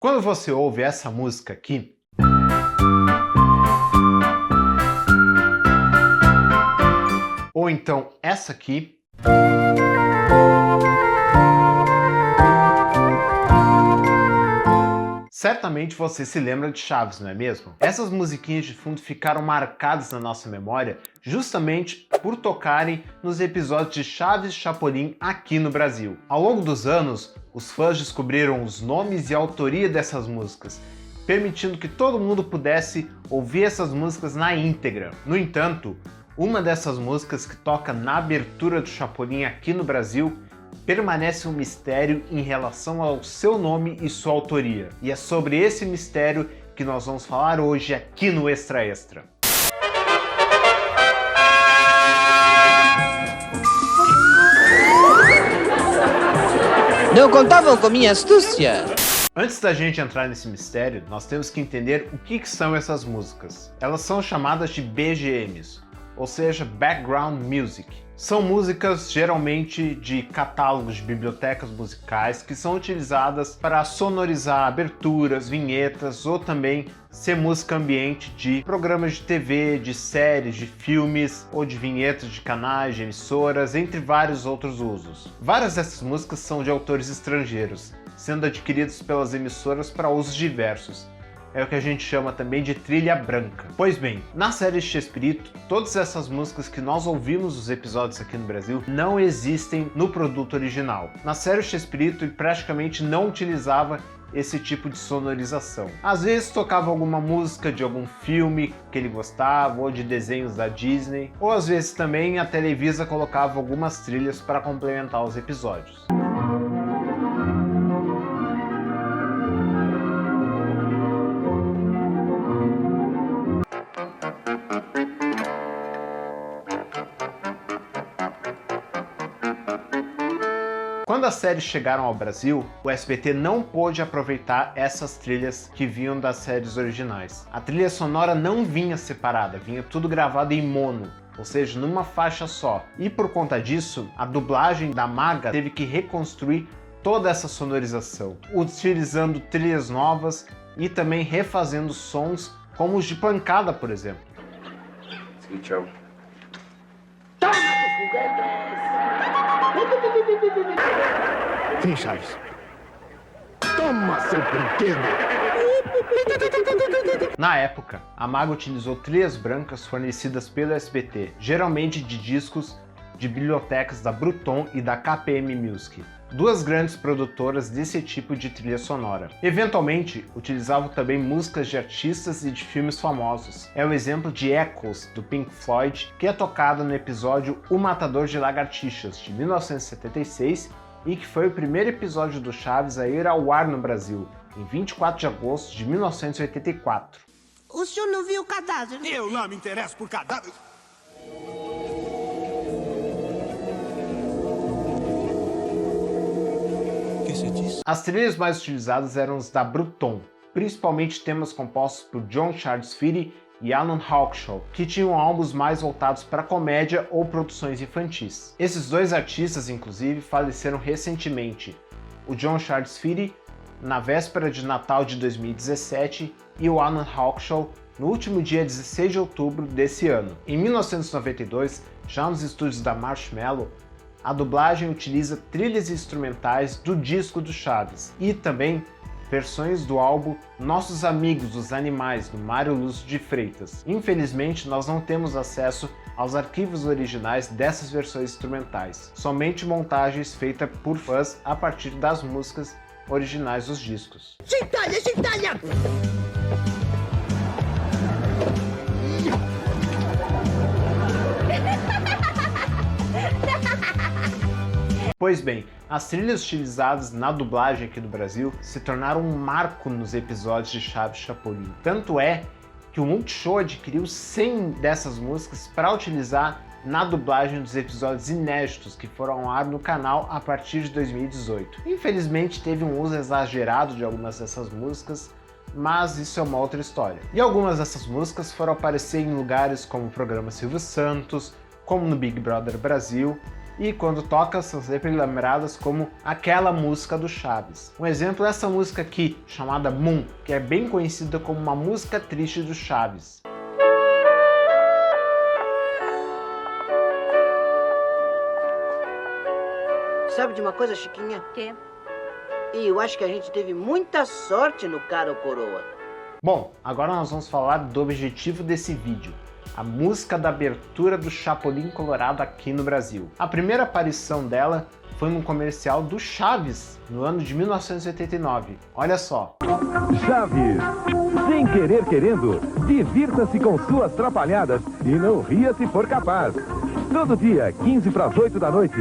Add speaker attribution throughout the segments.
Speaker 1: Quando você ouve essa música aqui, ou então essa aqui, certamente você se lembra de Chaves, não é mesmo? Essas musiquinhas de fundo ficaram marcadas na nossa memória justamente por tocarem nos episódios de Chaves e Chapolin aqui no Brasil. Ao longo dos anos, os fãs descobriram os nomes e a autoria dessas músicas, permitindo que todo mundo pudesse ouvir essas músicas na íntegra. No entanto, uma dessas músicas que toca na abertura do Chapolin aqui no Brasil permanece um mistério em relação ao seu nome e sua autoria. E é sobre esse mistério que nós vamos falar hoje aqui no Extra Extra.
Speaker 2: Não contavam com minha astúcia!
Speaker 1: Antes da gente entrar nesse mistério, nós temos que entender o que são essas músicas. Elas são chamadas de BGMs, ou seja, Background Music. São músicas geralmente de catálogos de bibliotecas musicais que são utilizadas para sonorizar aberturas, vinhetas ou também ser música ambiente de programas de TV, de séries, de filmes ou de vinhetas de canais, de emissoras, entre vários outros usos. Várias dessas músicas são de autores estrangeiros, sendo adquiridas pelas emissoras para usos diversos. É o que a gente chama também de trilha branca. Pois bem, na série Chespirito, todas essas músicas que nós ouvimos nos episódios aqui no Brasil não existem no produto original. Na série Chespirito ele praticamente não utilizava esse tipo de sonorização. Às vezes tocava alguma música de algum filme que ele gostava, ou de desenhos da Disney, ou às vezes também a Televisa colocava algumas trilhas para complementar os episódios. Quando as séries chegaram ao Brasil, o SBT não pôde aproveitar essas trilhas que vinham das séries originais. A trilha sonora não vinha separada, vinha tudo gravado em mono, ou seja, numa faixa só. E por conta disso, a dublagem da Maga teve que reconstruir toda essa sonorização, utilizando trilhas novas e também refazendo sons como os de pancada, por exemplo.
Speaker 3: Tchau.
Speaker 4: Sim, Chaves. Toma seu brinquedo!
Speaker 1: Na época, a Maga utilizou trilhas brancas fornecidas pelo SBT, geralmente de discos de bibliotecas da Bruton e da KPM Music, duas grandes produtoras desse tipo de trilha sonora. Eventualmente, utilizavam também músicas de artistas e de filmes famosos. É o exemplo de Echoes, do Pink Floyd, que é tocado no episódio O Matador de Lagartixas, de 1976, e que foi o primeiro episódio do Chaves a ir ao ar no Brasil, em 24 de agosto de 1984.
Speaker 5: O senhor não viu o cadáver?
Speaker 4: Eu não me interesso por cadáver. O que você disse?
Speaker 1: As trilhas mais utilizadas eram as da Bruton, principalmente temas compostos por John Charles Feely e Alan Hawkshaw, que tinham álbuns mais voltados para comédia ou produções infantis. Esses dois artistas, inclusive, faleceram recentemente. O John Charles Feely, na véspera de Natal de 2017, e o Alan Hawkshaw, no último dia 16 de outubro desse ano. Em 1992, já nos estúdios da Marshmello, a dublagem utiliza trilhas instrumentais do disco do Chaves e também versões do álbum Nossos Amigos os Animais, do Mário Lúcio de Freitas. Infelizmente, nós não temos acesso aos arquivos originais dessas versões instrumentais, somente montagens feitas por fãs a partir das músicas originais dos discos.
Speaker 5: Gentalha, gentalha!
Speaker 1: Pois bem, as trilhas utilizadas na dublagem aqui do Brasil se tornaram um marco nos episódios de Chaves e Chapolin. Tanto é que o Multishow adquiriu 100 dessas músicas para utilizar na dublagem dos episódios inéditos que foram ao ar no canal a partir de 2018. Infelizmente teve um uso exagerado de algumas dessas músicas, mas isso é uma outra história. E algumas dessas músicas foram aparecer em lugares como o programa Silvio Santos, como no Big Brother Brasil, e quando toca são sempre lembradas como aquela música do Chaves. Um exemplo é essa música aqui, chamada Moon, que é bem conhecida como uma música triste do Chaves.
Speaker 5: Sabe de uma coisa, Chiquinha?
Speaker 6: Quê?
Speaker 5: E eu acho que a gente teve muita sorte no Cara ou Coroa.
Speaker 1: Bom, agora nós vamos falar do objetivo desse vídeo. A música da abertura do Chapolin Colorado aqui no Brasil. A primeira aparição dela foi num comercial do Chaves, no ano de 1989. Olha só.
Speaker 7: Chaves, sem querer querendo, divirta-se com suas trapalhadas e não ria se for capaz. Todo dia, 15 para as 8 da noite.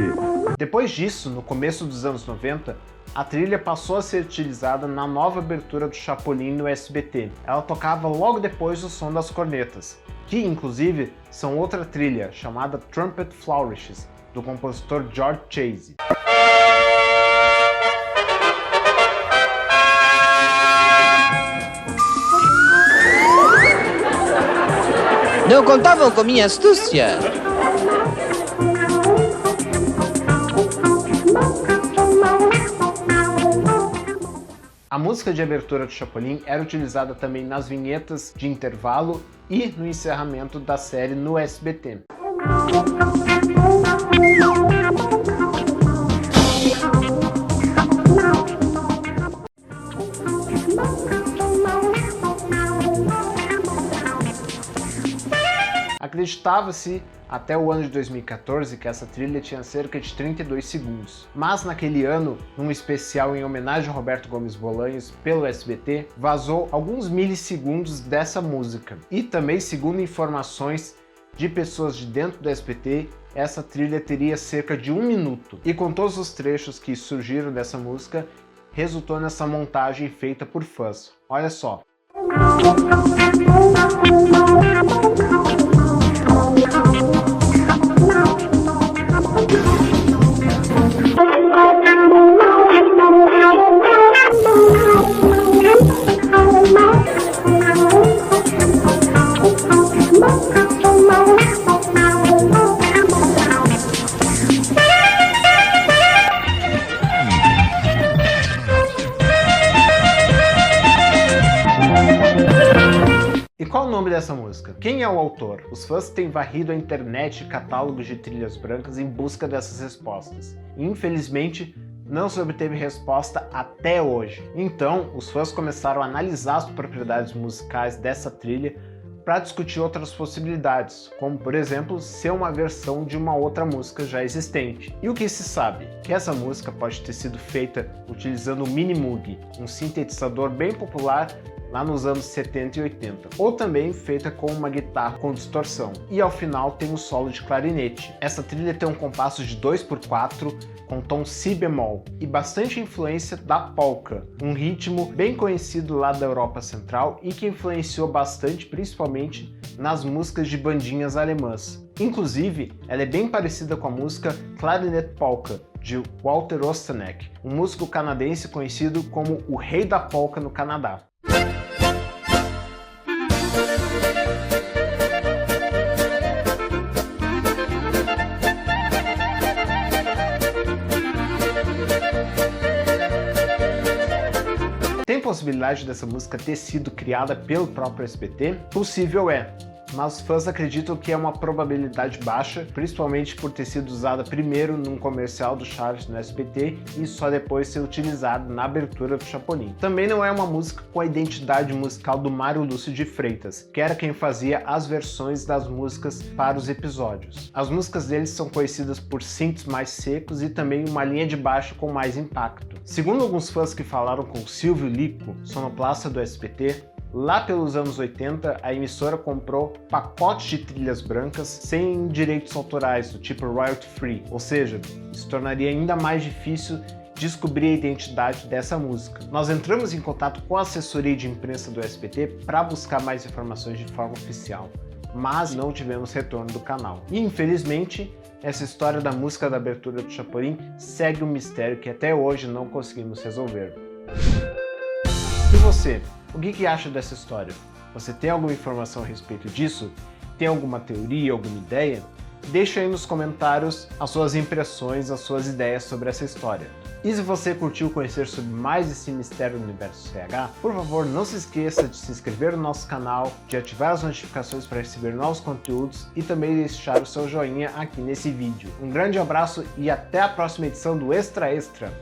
Speaker 1: Depois disso, no começo dos anos 90, a trilha passou a ser utilizada na nova abertura do Chapolin no SBT. Ela tocava logo depois do som das cornetas, que inclusive são outra trilha, chamada Trumpet Flourishes, do compositor George Chase.
Speaker 2: Não contavam com minha astúcia.
Speaker 1: A música de abertura do Chapolin era utilizada também nas vinhetas de intervalo e no encerramento da série no SBT. Acreditava-se até o ano de 2014 que essa trilha tinha cerca de 32 segundos. Mas naquele ano, num especial em homenagem a Roberto Gomes Bolanhos pelo SBT, vazou alguns milissegundos dessa música. E também, segundo informações de pessoas de dentro do SBT, essa trilha teria cerca de 1 minuto. E com todos os trechos que surgiram dessa música, resultou nessa montagem feita por fãs. Olha só. E qual o nome dessa música? Quem é o autor? Os fãs têm varrido a internet e catálogos de trilhas brancas em busca dessas respostas. E, infelizmente, não se obteve resposta até hoje. Então, os fãs começaram a analisar as propriedades musicais dessa trilha para discutir outras possibilidades, como, por exemplo, ser uma versão de uma outra música já existente. E o que se sabe? Que essa música pode ter sido feita utilizando o Mini Moog, um sintetizador bem popular lá nos anos 70 e 80, ou também feita com uma guitarra com distorção. E ao final tem um solo de clarinete. Essa trilha tem um compasso de 2/4 com tom si bemol e bastante influência da polka, um ritmo bem conhecido lá da Europa Central e que influenciou bastante principalmente nas músicas de bandinhas alemãs. Inclusive, ela é bem parecida com a música Clarinet Polka, de Walter Ostanek, um músico canadense conhecido como o Rei da Polka no Canadá. Tem possibilidade dessa música ter sido criada pelo próprio SBT? Possível é, mas os fãs acreditam que é uma probabilidade baixa, principalmente por ter sido usada primeiro num comercial do Chaves no SBT e só depois ser utilizado na abertura do Chapolin. Também não é uma música com a identidade musical do Mário Lúcio de Freitas, que era quem fazia as versões das músicas para os episódios. As músicas deles são conhecidas por synths mais secos e também uma linha de baixo com mais impacto. Segundo alguns fãs que falaram com Silvio Lico, sonoplasta do SBT, lá pelos anos 80, a emissora comprou pacotes de trilhas brancas sem direitos autorais, do tipo royalty free, ou seja, se tornaria ainda mais difícil descobrir a identidade dessa música. Nós entramos em contato com a assessoria de imprensa do SBT para buscar mais informações de forma oficial, mas não tivemos retorno do canal. E infelizmente, essa história da música da abertura do Chapolin segue um mistério que até hoje não conseguimos resolver. E você? O que acha dessa história? Você tem alguma informação a respeito disso? Tem alguma teoria, alguma ideia? Deixe aí nos comentários as suas impressões, as suas ideias sobre essa história. E se você curtiu conhecer sobre mais esse mistério do universo CH, por favor não se esqueça de se inscrever no nosso canal, de ativar as notificações para receber novos conteúdos e também deixar o seu joinha aqui nesse vídeo. Um grande abraço e até a próxima edição do Extra Extra!